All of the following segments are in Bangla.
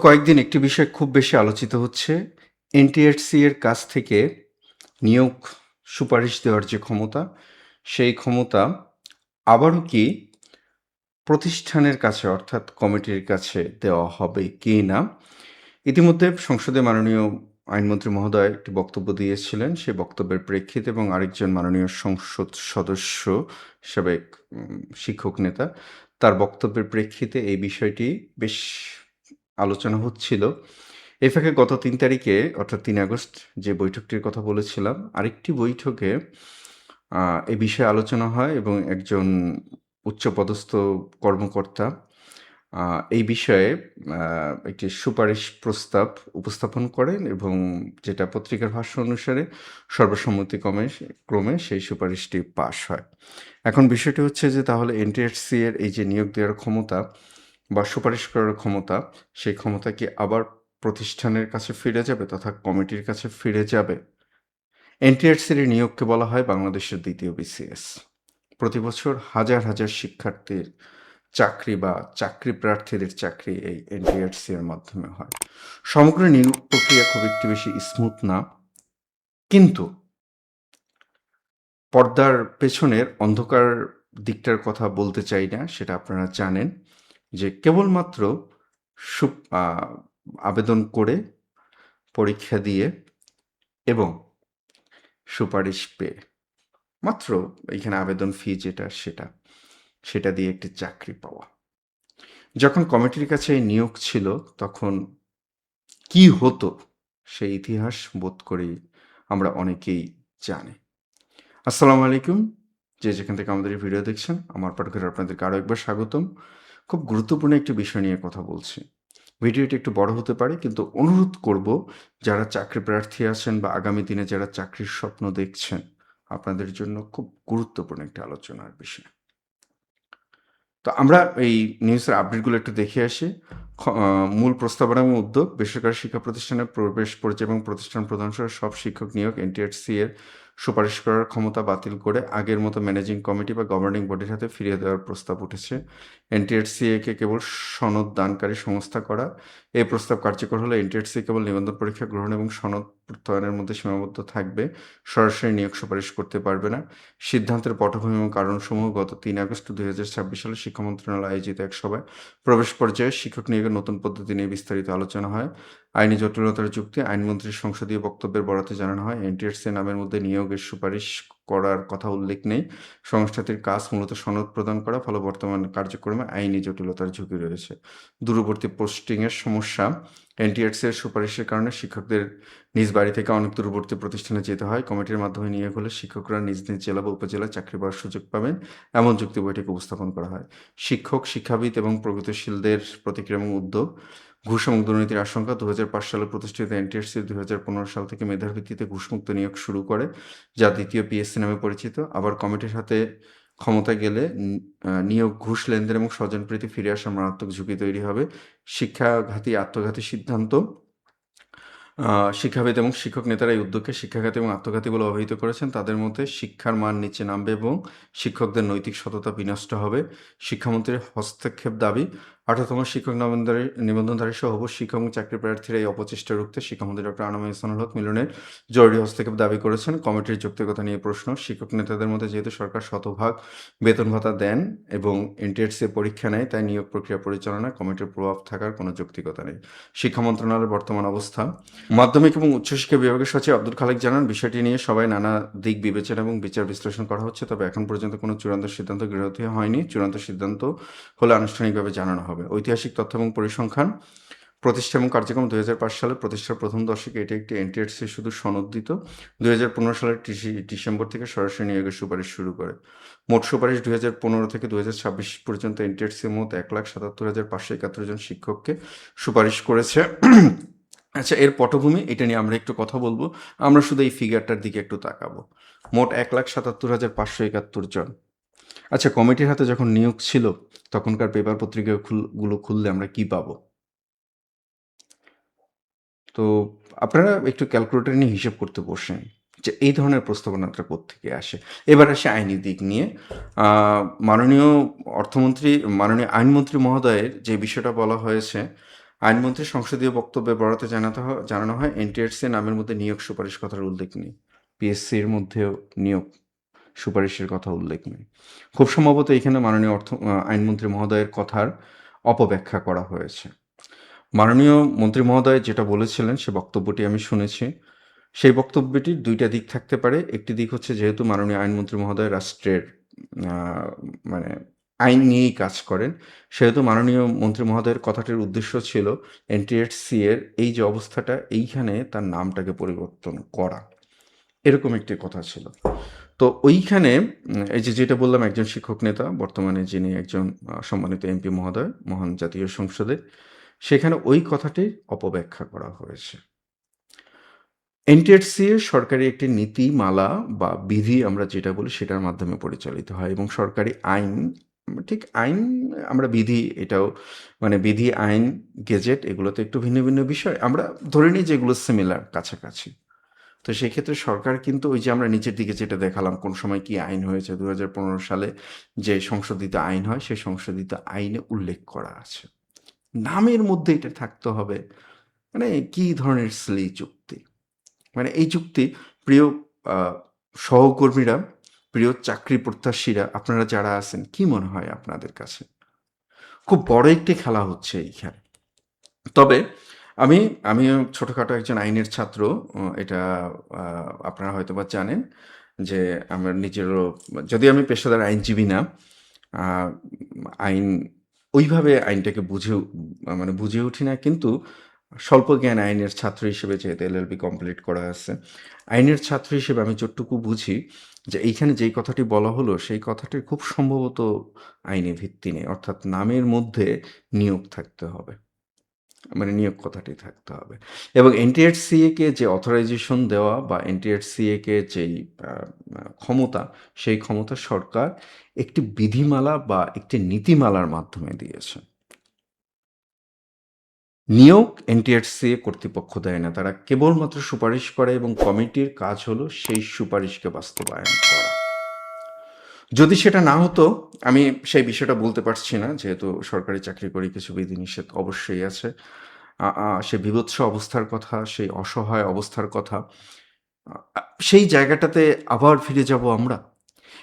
কয়েকদিন একটি বিষয় খুব বেশি আলোচিত হচ্ছে। এনটিআরসি এর কাছ থেকে নিয়োগ সুপারিশ দেওয়ার যে ক্ষমতা, সেই ক্ষমতা আবারও কি প্রতিষ্ঠানের কাছে অর্থাৎ কমিটির কাছে দেওয়া হবে কি না? ইতিমধ্যে সংসদে মাননীয় আইনমন্ত্রী মহোদয় একটি বক্তব্য দিয়েছিলেন। সেই বক্তব্যের প্রেক্ষিতে এবং আরেকজন মাননীয় সংসদ সদস্য হিসাবে শিক্ষক নেতা, তার বক্তব্যের প্রেক্ষিতে এই বিষয়টি বেশ আলোচনা হচ্ছিল। এই ফাঁকে গত ৩ তারিখে অর্থাৎ ৩ আগস্ট যে বৈঠকটির কথা বলেছিলাম, আরেকটি বৈঠকে এ বিষয়ে আলোচনা হয় এবং একজন উচ্চপদস্থ কর্মকর্তা এই বিষয়ে একটি সুপারিশ প্রস্তাব উপস্থাপন করেন এবং যেটা পত্রিকার ভাষ্য অনুসারে ক্রমে সেই সুপারিশটি পাস হয়। এখন বিষয়টি হচ্ছে যে তাহলে এনটিআরসি এর এই যে নিয়োগ দেওয়ার ক্ষমতা বা সুপারিশ করার ক্ষমতা, সেই ক্ষমতা কি আবার প্রতিষ্ঠানের কাছে ফিরে যাবে তথা কমিটির কাছে ফিরে যাবে? এনটিআরসির এই নিয়োগকে বলা হয় বাংলাদেশের দ্বিতীয় বিসিএস। প্রতি বছর হাজার হাজার শিক্ষার্থীর চাকরি বা চাকরি প্রার্থীদের চাকরি এই এনটিআরসি এর মাধ্যমে হয়। সমগ্র নিয়োগ প্রক্রিয়া খুব একটু বেশি স্মুথ না, কিন্তু পর্দার পেছনের অন্ধকার দিকটার কথা বলতে চাই না, সেটা আপনারা জানেন যে কেবলমাত্র আবেদন করে, পরীক্ষা দিয়ে এবং সুপারিশ পেয়ে মাত্র এখানে আবেদন ফি যেটা সেটা দিয়ে একটি চাকরি পাওয়া। যখন কমিটির কাছে নিয়োগ ছিল তখন কি হতো সেই ইতিহাস বোধ করি আমরা অনেকেই জানি। আসসালামু আলাইকুম, যে যেখান থেকে আমাদের এই ভিডিও দেখছেন, আমার পাঠকের আপনাদেরকে আরও একবার স্বাগতম। খুব গুরুত্বপূর্ণ একটি বিষয় নিয়ে কথা বলছি। ভিডিওটি একটু বড় হতে পারে, কিন্তু অনুরোধ করব যারা চাকরি প্রার্থী আছেন বা আগামী দিনে যারা চাকরির স্বপ্ন দেখছেন, আপনাদের জন্য খুব গুরুত্বপূর্ণ একটি আলোচনার বিষয়। তো আমরা এই নিউজের আপডেটগুলো একটু দেখে আসি। মূল প্রস্তাবনা এবং উদ্যোগ: বেসরকারি শিক্ষা প্রতিষ্ঠানে প্রবেশ পরিচয় এবং প্রতিষ্ঠান প্রধান সহ সব শিক্ষক নিয়োগ এনটিআরসি এর সুপারিশ করার ক্ষমতা বাতিল করে আগের মতো ম্যানেজিং কমিটি বা গভর্নিং বডির হাতে ফিরিয়ে দেওয়ার প্রস্তাব উঠেছে। এনটিআরসি-কে কেবল সনদ দানকারী সংস্থা করা। এই প্রস্তাব কার্যকর হলে এনটিআরসি কেবল নিবন্ধন পরীক্ষা গ্রহণ এবং সনদ প্রত্যয়নের মধ্যে সীমাবদ্ধ থাকবে, সরাসরি নিয়োগ সুপারিশ করতে পারবে না। সিদ্ধান্তের পটভূমি এবং কারণসমূহ: গত ৩ আগস্ট ২০২৬ সালে শিক্ষা মন্ত্রণালয় আয়োজিত এক সভায় প্রবেশ পর্যায়ে শিক্ষক নিয়োগের নতুন পদ্ধতি নিয়ে বিস্তারিত আলোচনা হয়। আইনি জটিলতার যুক্তি: আইনমন্ত্রীর সংসদীয় বক্তব্যের বরাতে জানানো হয়, এনটিআরসি নামের মধ্যে নিয়োগের সুপারিশ করার কথা উল্লেখ নেই। সংস্থাটির কাজ মূলত সনদ প্রদান করা, ফলে বর্তমান কার্যক্রমে আইনি জটিলতার ঝুঁকি রয়েছে। দূরবর্তী পোস্টিংয়ের সমস্যা: এনটিআরসি এর সুপারিশের কারণে শিক্ষকদের নিজ বাড়ি থেকে অনেক দূরবর্তী প্রতিষ্ঠানে যেতে হয়। কমিটির মাধ্যমে নিয়োগ হলে শিক্ষকরা নিজ নিজ জেলা বা উপজেলায় চাকরি পাওয়ার সুযোগ পাবেন, এমন যুক্তি বৈঠকে উপস্থাপন করা হয়। শিক্ষক, শিক্ষাবিদ এবং প্রগতিশীলদের প্রতিক্রিয়া এবং উদ্যোগ: ঘুষ এবং দুর্নীতির আশঙ্কা: ২০০৫ সালে প্রতিষ্ঠিত এনটিআরসি ২০১৫ সাল থেকে মেধার ভিত্তিতে ঘুষমুক্ত নিয়োগ শুরু করে, যা দ্বিতীয় পিএসসি নামে পরিচিত। আবার কমিটির হাতে ক্ষমতা গেলে নিয়োগ, ঘুষ লেনদেন এবং স্বজনপ্রীতি ফিরে আসার মারাত্মক ঝুঁকি তৈরি হবে। শিক্ষাঘাতী আত্মঘাতী সিদ্ধান্ত: শিক্ষাবিদ এবং শিক্ষক নেতারা এই উদ্যোগকে শিক্ষাঘাতী এবং আত্মঘাতী বলে অভিহিত করেছেন। তাদের মতে শিক্ষার মান নিচে নামবে এবং শিক্ষকদের নৈতিক সততা বিনষ্ট হবে। শিক্ষামন্ত্রীর হস্তক্ষেপ দাবি: ১৮তম শিক্ষক নিবন্ধনধারী সহ শিক্ষক এবং চাকরি প্রার্থীরা এই অপচেষ্টা রুখতে শিক্ষামন্ত্রী ডক্টর আনোয়ার ইহসানুল হক মিলনের জরুরি হস্তক্ষেপ দাবি করেছেন। কমিটির যৌক্তিকতা নিয়ে প্রশ্ন: শিক্ষক নেতাদের মধ্যে যেহেতু সরকার শতভাগ বেতন ভাতা দেন এবং এনটিআরসি পরীক্ষা নেয়, তাই নিয়োগ প্রক্রিয়া পরিচালনায় কমিটির প্রভাব থাকার কোনো যৌক্তিকতা নেই। শিক্ষা মন্ত্রণালয়ের বর্তমান অবস্থা: মাধ্যমিক এবং উচ্চশিক্ষা বিভাগের সচিব আব্দুল খালেক জানান, বিষয়টি নিয়ে সবাই নানা দিক বিবেচনা এবং বিচার বিশ্লেষণ করা হচ্ছে, তবে এখন পর্যন্ত কোনো চূড়ান্ত সিদ্ধান্ত গৃহীত হয়নি। চূড়ান্ত সিদ্ধান্ত হলে আনুষ্ঠানিকভাবে জানানো হবে। ঐতিহাসিক তথ্য এবং পরিসংখ্যান: প্রতিষ্ঠা এবং কার্যক্রম: ২০০৫ সালে প্রতিষ্ঠার প্রথম দশকে এটি একটি এনটিআরসি শুধু সনদ দিত। ২০১৫ সালের ডিসেম্বর থেকে সরাসরি নিয়োগের সুপারিশ শুরু করে। মোট সুপারিশ: ২০১৫ থেকে ২০২৬ পর্যন্ত এনটিআরসি মোট ১,৭৭,৫৭১ জন শিক্ষককে সুপারিশ করেছে। আচ্ছা, এর পটভূমি এটা নিয়ে আমরা একটু কথা বলবো। আমরা শুধু এই ফিগারটার দিকে একটু তাকাবো। মোট ১,৭৭,৫৭১ জন। আচ্ছা, কমিটির হাতে যখন নিয়োগ ছিল তখনকার পেপার পত্রিকাগুলো খুললে আমরা কি পাবো? তো আপনারা একটু ক্যালকুলেটর নিয়ে হিসেব করতে বসেন যে এই ধরনের প্রস্তাবনাটা কোত্থেকে আসে। এবার আসে আইনি দিক নিয়ে। মাননীয় আইনমন্ত্রী মহোদয়ের যে বিষয়টা বলা হয়েছে, আইনমন্ত্রীর সংসদীয় বক্তব্যে বরাতে জানানো হয় এনটিআরসি নামের মধ্যে নিয়োগ সুপারিশ কথার উল্লেখ নেই, পিএসসির মধ্যেও নিয়োগ সুপারিশের কথা উল্লেখ নেই। খুব সম্ভবত এখানে মাননীয় আইনমন্ত্রী মহোদয়ের কথার অপব্যাখ্যা করা হয়েছে। মাননীয় মন্ত্রী মহোদয় যেটা বলেছিলেন সে বক্তব্যটি আমি শুনেছি। সেই বক্তব্যটির দুইটা দিক থাকতে পারে। একটি দিক হচ্ছে যেহেতু মাননীয় আইনমন্ত্রী মহোদয় রাষ্ট্রের মানে আইন নিয়েই কাজ করেন, সেহেতু মাননীয় মন্ত্রী মহোদয়ের কথাটির উদ্দেশ্য ছিল এনটিআরসি এর এই যে অবস্থাটা এইখানে তার নামটাকে পরিবর্তন করা, এরকম একটি কথা ছিল। তো ওইখানে এই যে যেটা বললাম একজন শিক্ষক নেতা বর্তমানে যিনি একজন সম্মানিত এমপি মহোদয় মহান জাতীয় সংসদে, সেখানে ওই কথাটির অপব্যাখ্যা করা হয়েছে। এনটিআরসি এর সরকারি একটি নীতিমালা বা বিধি আমরা যেটা বলি সেটার মাধ্যমে পরিচালিত হয় এবং সরকারি আইন, ঠিক আইন আমরা বিধি এটাও মানে বিধি, আইন, গেজেট এগুলোতে একটু ভিন্ন ভিন্ন বিষয়। আমরা ধরে নিই যে এগুলো সিমিলার, কাছাকাছি। তো সেক্ষেত্রে সরকার কিন্তু ওই যে আমরা নিচের দিকে যেটা দেখালাম কোন সময় কি আইন হয়েছে 2015 সালে যে সংশোধিত আইন হয় সেই সংশোধিত আইনে উল্লেখ করা আছে। নামের মধ্যে এটা থাকতে হবে, মানে কি ধরনের সিলি চুক্তি! মানে এই চুক্তি প্রিয় সহকর্মীরা, প্রিয় চাকরি প্রত্যাশীরা, আপনারা যারা আছেন কি মনে হয় আপনাদের কাছে? খুব বড় একটি খেলা হচ্ছে এইখানে। তবে আমিও ছোটখাটো একজন আইনের ছাত্র, এটা আপনারা হয়তো বা জানেন যে আমার নিজেরও, যদি আমি পেশাদার আইনজীবী না, আইন ওইভাবে আইনটাকে মানে বুঝে উঠি না, কিন্তু স্বল্প জ্ঞান আইনের ছাত্র হিসেবে যেহেতু এলএলবি কমপ্লিট করা আছে, আইনের ছাত্র হিসেবে আমি যতটুকু বুঝি যে এইখানে যেই কথাটি বলা হলো সেই কথাটির খুব সম্ভবত আইনি ভিত্তি নেই, অর্থাৎ নামের মধ্যে নিয়োগ থাকতে হবে, মানে নিয়োগ কথাটি থাকতে হবে। এবং এনটিআরসিএ কে যে অথরাইজেশন দেওয়া বা এনটিআরসিএ কে যেই ক্ষমতা, সেই ক্ষমতা সরকার একটি বিধিমালা বা একটি নীতিমালার মাধ্যমে দিয়েছে। নিয়োগ এনটিআরসিএ কর্তৃপক্ষ দেয় না, তারা কেবলমাত্র সুপারিশ করে এবং কমিটির কাজ হলো সেই সুপারিশকে বাস্তবায়ন করা। যদি সেটা না হতো, আমি সেই বিষয়টা বলতে পারছি না, যেহেতু সরকারি চাকরি করি, কিছু বিধিনিষেধ অবশ্যই আছে। সে বিভৎস অবস্থার কথা, সেই অসহায় অবস্থার কথা, সেই জায়গাটাতে আবার ফিরে যাব আমরা।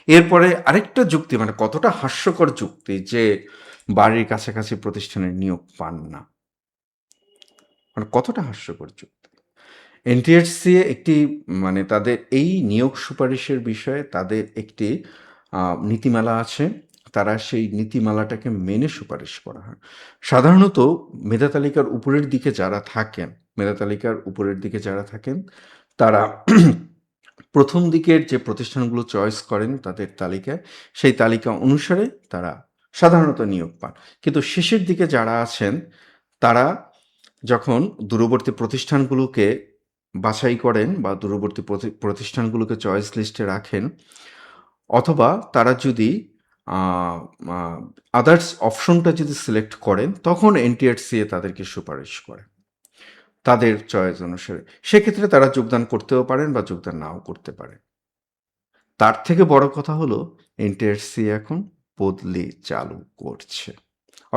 এরপরে আরেকটা যুক্তি, মানে কতটা হাস্যকর যুক্তি যে বাড়ির কাছাকাছি প্রতিষ্ঠানে নিয়োগ পান না, মানে কতটা হাস্যকর যুক্তি। এনটিআরসি একটি মানে তাদের এই নিয়োগ সুপারিশের বিষয়ে তাদের একটি নীতিমালা আছে, তারা সেই নীতিমালাটাকে মেনে সুপারিশ করা হয়। সাধারণত মেধা তালিকার উপরের দিকে যারা থাকেন, তারা প্রথম দিকের যে প্রতিষ্ঠানগুলো চয়েস করেন তাদের তালিকায়, সেই তালিকা অনুসারে তারা সাধারণত নিয়োগ পান। কিন্তু শেষের দিকে যারা আছেন তারা যখন দূরবর্তী প্রতিষ্ঠানগুলোকে বাছাই করেন বা দূরবর্তী প্রতিষ্ঠানগুলোকে চয়েস লিস্টে রাখেন, অথবা তারা যদি আদার্স অপশনটা যদি সিলেক্ট করেন, তখন এনটিআরসিএ তাদেরকে সুপারিশ করে তাদের চয়েস অনুসারে। সেক্ষেত্রে তারা যোগদান করতেও পারেন বা যোগদান নাও করতে পারেন। তার থেকে বড় কথা হলো এনটিআরসি এখন বদলি চালু করছে,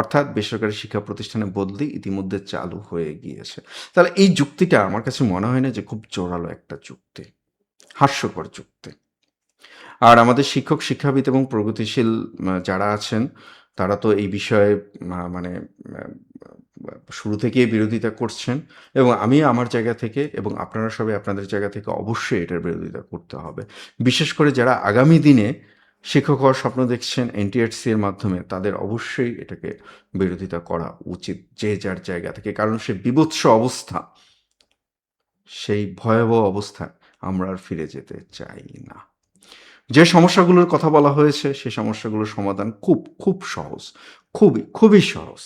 অর্থাৎ বেসরকারি শিক্ষা প্রতিষ্ঠানে বদলি ইতিমধ্যে চালু হয়ে গিয়েছে। তাহলে এই যুক্তিটা আমার কাছে মনে হয় না যে খুব জোরালো একটা যুক্তি, হাস্যকর যুক্তি। আর আমাদের শিক্ষক, শিক্ষাবিদ এবং প্রগতিশীল যারা আছেন তারা তো এই বিষয়ে মানে শুরু থেকেই বিরোধিতা করছেন, এবং আমি আমার জায়গা থেকে এবং আপনারা সবাই আপনাদের জায়গা থেকে অবশ্যই এটার বিরোধিতা করতে হবে। বিশেষ করে যারা আগামী দিনে শিক্ষক হওয়ার স্বপ্ন দেখছেন এনটিআরসি এর মাধ্যমে, তাদের অবশ্যই এটাকে বিরোধিতা করা উচিত যে যার জায়গা থেকে, কারণ সে বিভৎস অবস্থা, সেই ভয়াবহ অবস্থায় আমরা আর ফিরে যেতে চাই না। যে সমস্যাগুলোর কথা বলা হয়েছে সেই সমস্যাগুলোর সমাধান খুব খুব সহজ, খুবই সহজ।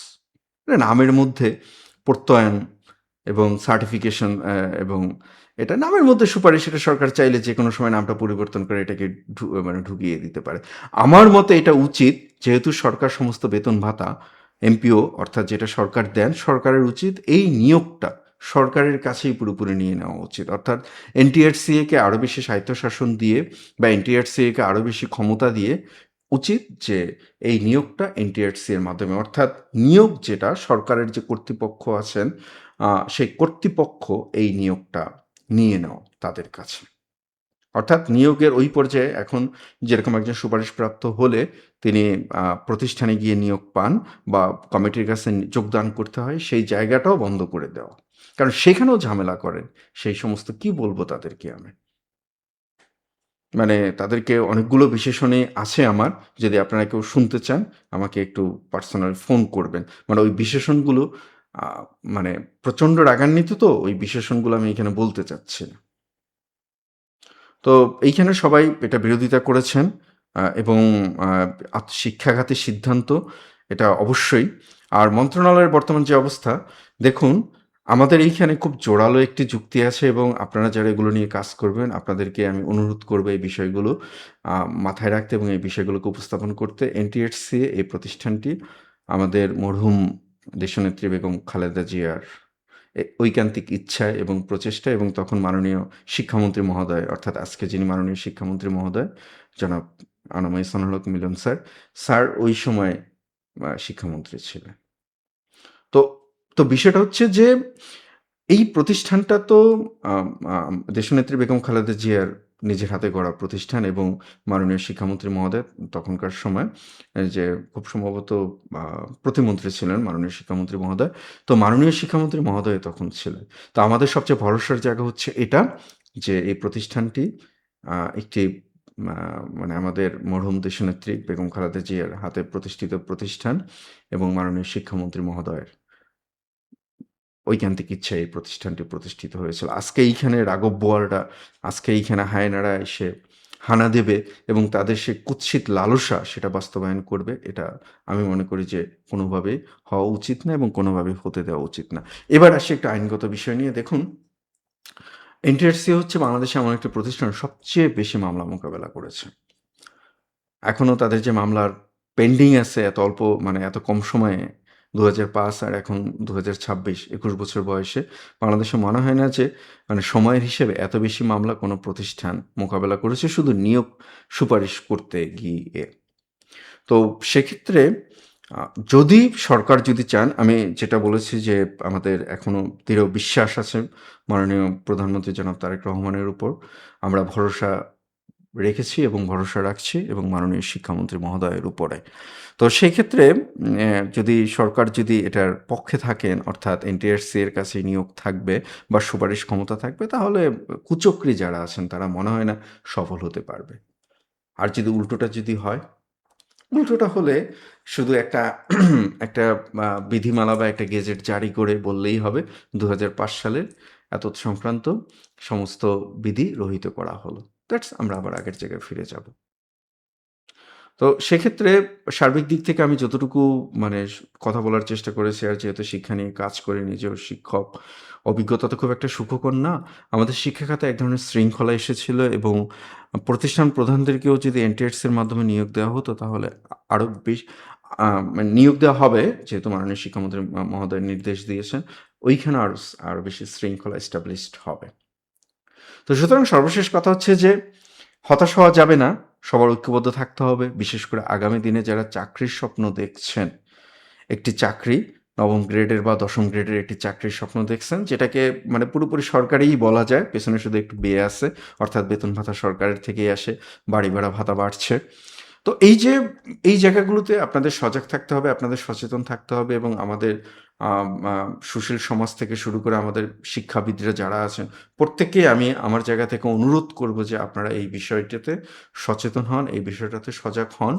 নামের মধ্যে প্রত্যয়ন এবং সার্টিফিকেশন, এবং এটা নামের মধ্যে সুপারিশ, এটা সরকার চাইলে যে কোনো সময় নামটা পরিবর্তন করে এটাকে মানে ঢুকিয়ে দিতে পারে। আমার মতে এটা উচিত, যেহেতু সরকার সমস্ত বেতন ভাতা এমপিও অর্থাৎ যেটা সরকার দেন, সরকারের উচিত এই নিয়োগটা সরকারের কাছেই পুরোপুরি নিয়ে নেওয়া উচিত। অর্থাৎ এনটিআরসিএ কে আরও বেশি স্বায়ত্তশাসন দিয়ে বা এনটিআরসিএ কে আরও বেশি ক্ষমতা দিয়ে উচিত যে এই নিয়োগটা এনটিআরসি এর মাধ্যমে, অর্থাৎ নিয়োগ যেটা সরকারের যে কর্তৃপক্ষ আছেন সেই কর্তৃপক্ষ এই নিয়োগটা নিয়ে নেওয়া তাদের কাছে। অর্থাৎ নিয়োগের ওই পর্যায়ে এখন যেরকম একজন সুপারিশপ্রাপ্ত হলে তিনি প্রতিষ্ঠানে গিয়ে নিয়োগ পান বা কমিটির কাছে যোগদান করতে হয়, সেই জায়গাটাও বন্ধ করে দেওয়া। কারণ সেখানেও ঝামেলা করেন সেই সমস্ত, কি বলবো তাদেরকে আমি, মানে তাদেরকে অনেকগুলো বিশেষণে আছে আমার, যদি আপনারা কেউ শুনতে চান আমাকে একটু পার্সোনাল ফোন করবেন। মানে ওই বিশেষণগুলো মানে প্রচণ্ড রাগান্বিত, তো ওই বিশেষণগুলো আমি এখানে বলতে চাচ্ছি না। তো এইখানে সবাই এটা বিরোধিতা করেছেন এবং শিক্ষাখাতের সিদ্ধান্ত এটা অবশ্যই। আর মন্ত্রণালয়ের বর্তমান যে অবস্থা দেখুন, আমাদের এইখানে খুব জোরালো একটি যুক্তি আছে এবং আপনারা যারা এগুলো নিয়ে কাজ করবেন আপনাদেরকে আমি অনুরোধ করবো এই বিষয়গুলো মাথায় রাখতে এবং এই বিষয়গুলোকে উপস্থাপন করতে। এনটিআরসি এই প্রতিষ্ঠানটি আমাদের মরহুম দেশনেত্রী বেগম খালেদা জিয়ার ঐকান্তিক ইচ্ছা এবং প্রচেষ্টা, এবং তখন মাননীয় শিক্ষামন্ত্রী মহোদয়, অর্থাৎ আজকে যিনি মাননীয় শিক্ষামন্ত্রী মহোদয় জনাব আনাম ইহসানুল হক মিলন স্যার ওই সময় শিক্ষামন্ত্রী ছিলেন। তো তো বিষয়টা হচ্ছে যে এই প্রতিষ্ঠানটা তো দেশনেত্রী বেগম খালেদা জিয়ার নিজের হাতে গড়া প্রতিষ্ঠান এবং মাননীয় শিক্ষামন্ত্রী মহোদয় তখনকার সময় যে খুব সম্ভবত প্রতিমন্ত্রী ছিলেন মাননীয় শিক্ষামন্ত্রী মহোদয়। তো মাননীয় শিক্ষামন্ত্রী মহোদয় তখন ছিলেন। তো আমাদের সবচেয়ে ভরসার জায়গা হচ্ছে এটা, যে এই প্রতিষ্ঠানটি একটি মানে আমাদের মরহুম দেশনেত্রী বেগম খালেদা জিয়ার হাতে প্রতিষ্ঠিত প্রতিষ্ঠান এবং মাননীয় শিক্ষামন্ত্রী মহোদয়ের ঐকান্তিক ইচ্ছায় এই প্রতিষ্ঠানটি প্রতিষ্ঠিত হয়েছিল। আজকে এইখানে রাঘব বোয়ালরা, আজকে এইখানে হায়েনারা এসে হানা দেবে এবং তাদের সে কুৎসিত লালসা সেটা বাস্তবায়ন করবে, এটা আমি মনে করি যে কোনোভাবেই হওয়া উচিত না এবং কোনোভাবেই হতে দেওয়া উচিত না। এবার আসি একটা আইনগত বিষয় নিয়ে। দেখুন, এনটিআরসি হচ্ছে বাংলাদেশে এমন একটা প্রতিষ্ঠান সবচেয়ে বেশি মামলা মোকাবেলা করেছে। এখনও তাদের যে মামলার পেন্ডিং আছে এত অল্প, মানে এত কম সময়ে, 2005 আর এখন 2026, 21 বছর বয়সে বাংলাদেশে মনে হয় না যে মানে সময়ের হিসেবে এত বেশি মামলা কোনো প্রতিষ্ঠান মোকাবেলা করেছে শুধু নিয়োগ সুপারিশ করতে গিয়ে। তো সেক্ষেত্রে যদি সরকার যদি চান, আমি যেটা বলেছি যে আমাদের এখনও দৃঢ় বিশ্বাস আছে মাননীয় প্রধানমন্ত্রী জনাব তারেক রহমানের উপর, আমরা ভরসা রেখেছি এবং ভরসা রাখছি এবং মাননীয় শিক্ষামন্ত্রী মহোদয়ের উপরে। তো সেই ক্ষেত্রে যদি সরকার যদি এটার পক্ষে থাকেন, অর্থাৎ এনটিআরসি এর কাছে নিয়োগ থাকবে বা সুপারিশ ক্ষমতা থাকবে, তাহলে কুচক্রী যারা আছেন তারা মনে হয় না সফল হতে পারবে। আর যদি উল্টোটা যদি হয়, উল্টোটা হলে শুধু একটা একটা বিধিমালা বা একটা গেজেট জারি করে বললেই হবে 2005 সালের এত সংক্রান্ত সমস্ত বিধি রহিত করা হলো। দ্যাটস, আমরা আবার আগের জায়গায় ফিরে যাব। তো সেক্ষেত্রে সার্বিক দিক থেকে আমি যতটুকু মানে কথা বলার চেষ্টা করেছি, আর যেহেতু শিক্ষা নিয়ে কাজ করে নিজেও শিক্ষক, অভিজ্ঞতা তো খুব একটা সুখকর না। আমাদের শিক্ষা খাতে এক ধরনের শৃঙ্খলা এসেছিল এবং প্রতিষ্ঠান প্রধানদেরকেও যদি এনটিআরসি এর মাধ্যমে নিয়োগ দেওয়া হতো তাহলে আরও বেশি মানে নিয়োগ দেওয়া হবে, যেহেতু মাননীয় শিক্ষামন্ত্রী মহোদয় নির্দেশ দিয়েছেন, ওইখানে আরও বেশি শৃঙ্খলা এস্টাবলিশড হবে। তো সুতরাং সর্বশেষ কথা হচ্ছে যে হতাশ হওয়া যাবে না, সবার ঐক্যবদ্ধ থাকতে হবে। বিশেষ করে আগামী দিনে যারা চাকরির স্বপ্ন দেখছেন, একটি চাকরি ৯ম গ্রেডের বা ১০ম গ্রেডের একটি চাকরির স্বপ্ন দেখছেন, যেটাকে মানে পুরোপুরি সরকারিই বলা যায়, পেছনে শুধু একটু ব্যয় আছে, অর্থাৎ বেতন ভাতা সরকারের থেকেই আসে, বাড়ি ভাড়া ভাতা বাড়ছে। তো এই জায়গাগুলোতে আপনাদের সজাগ থাকতে হবে, আপনাদের সচেতন থাকতে হবে এবং আমাদের সুশীল সমাজ থেকে শুরু করে আমাদের শিক্ষাবিদরা যারা আছেন প্রত্যেককেই আমি আমার জায়গা থেকে অনুরোধ করব যে আপনারা এই বিষয়টাতে সচেতন হন, এই বিষয়টাতে সজাগ হন।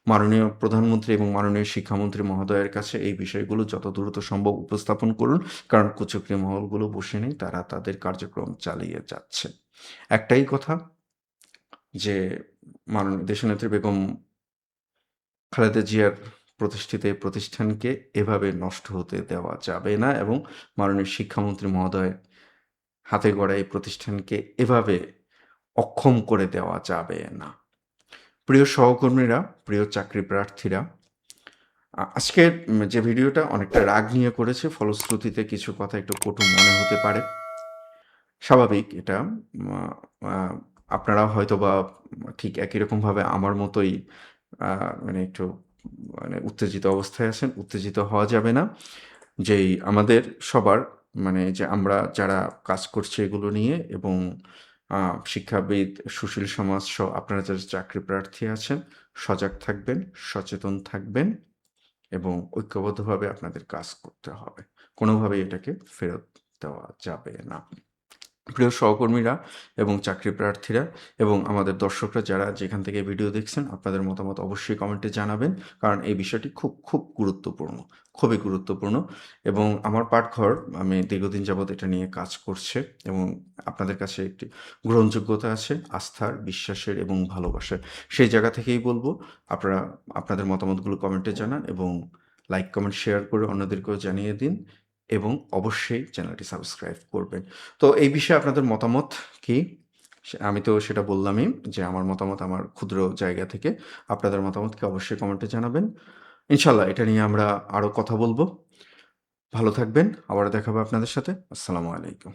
মাননীয় প্রধানমন্ত্রী এবং মাননীয় শিক্ষামন্ত্রী মহোদয়ের কাছে এই বিষয়গুলো যত দ্রুত সম্ভব উপস্থাপন করুন, কারণ কুচক্রী মহলগুলো বসে নেই, তারা তাদের কার্যক্রম চালিয়ে যাচ্ছে। একটাই কথা, যে মাননীয় দেশনেত্রী বেগম খালেদা জিয়ার প্রতিষ্ঠিত এই প্রতিষ্ঠানকে এভাবে নষ্ট হতে দেওয়া যাবে না এবং মাননীয় শিক্ষামন্ত্রী মহোদয় হাতে গড়া এই প্রতিষ্ঠানকে এভাবে অক্ষম করে দেওয়া যাবে না। প্রিয় সহকর্মীরা, প্রিয় চাকরি প্রার্থীরা, আজকের যে ভিডিওটা অনেকটা রাগ নিয়ে করেছে, ফলশ্রুতিতে কিছু কথা একটু কটু মনে হতে পারে, স্বাভাবিক এটা। আপনারা হয়তো বা ঠিক একই রকমভাবে আমার মতোই মানে একটু মানে উত্তেজিত অবস্থায় আছেন। উত্তেজিত হওয়া যাবে না। যেই আমাদের সবার মানে যে আমরা যারা কাজ করছি এগুলো নিয়ে এবং শিক্ষাবিদ, সুশীল সমাজ সহ আপনারা যারা চাকরি প্রার্থী আছেন, সজাগ থাকবেন, সচেতন থাকবেন এবং ঐক্যবদ্ধভাবে আপনাদের কাজ করতে হবে। কোনোভাবেই এটাকে ফেরত দেওয়া যাবে না। প্রিয় সহকর্মীরা এবং চাকরি প্রার্থীরা এবং আমাদের দর্শকরা যারা যেখান থেকে ভিডিও দেখছেন, আপনাদের মতামত অবশ্যই কমেন্টে জানাবেন। কারণ এই বিষয়টি খুব গুরুত্বপূর্ণ, খুবই গুরুত্বপূর্ণ এবং আমার পাঠঘর আমি দীর্ঘদিন যাবৎ এটা নিয়ে কাজ করছে এবং আপনাদের কাছে একটি গ্রহণযোগ্যতা আছে, আস্থার, বিশ্বাসের এবং ভালোবাসার। সেই জায়গা থেকেই বলবো, আপনারা আপনাদের মতামতগুলো কমেন্টে জানান এবং লাইক, কমেন্ট, শেয়ার করে অন্যদেরকেও জানিয়ে দিন এবং অবশ্যই চ্যানেলটি সাবস্ক্রাইব করবেন। তো এই বিষয়ে আপনাদের মতামত কি? আমি তো সেটা বললামই যে আমার মতামত আমার ক্ষুদ্র জায়গা থেকে। আপনাদের মতামতকে অবশ্যই কমেন্টে জানাবেন। ইনশাআল্লাহ এটা নিয়ে আমরা আরও কথা বলব। ভালো থাকবেন। আবারও দেখা হবে আপনাদের সাথে। আসসালামু আলাইকুম।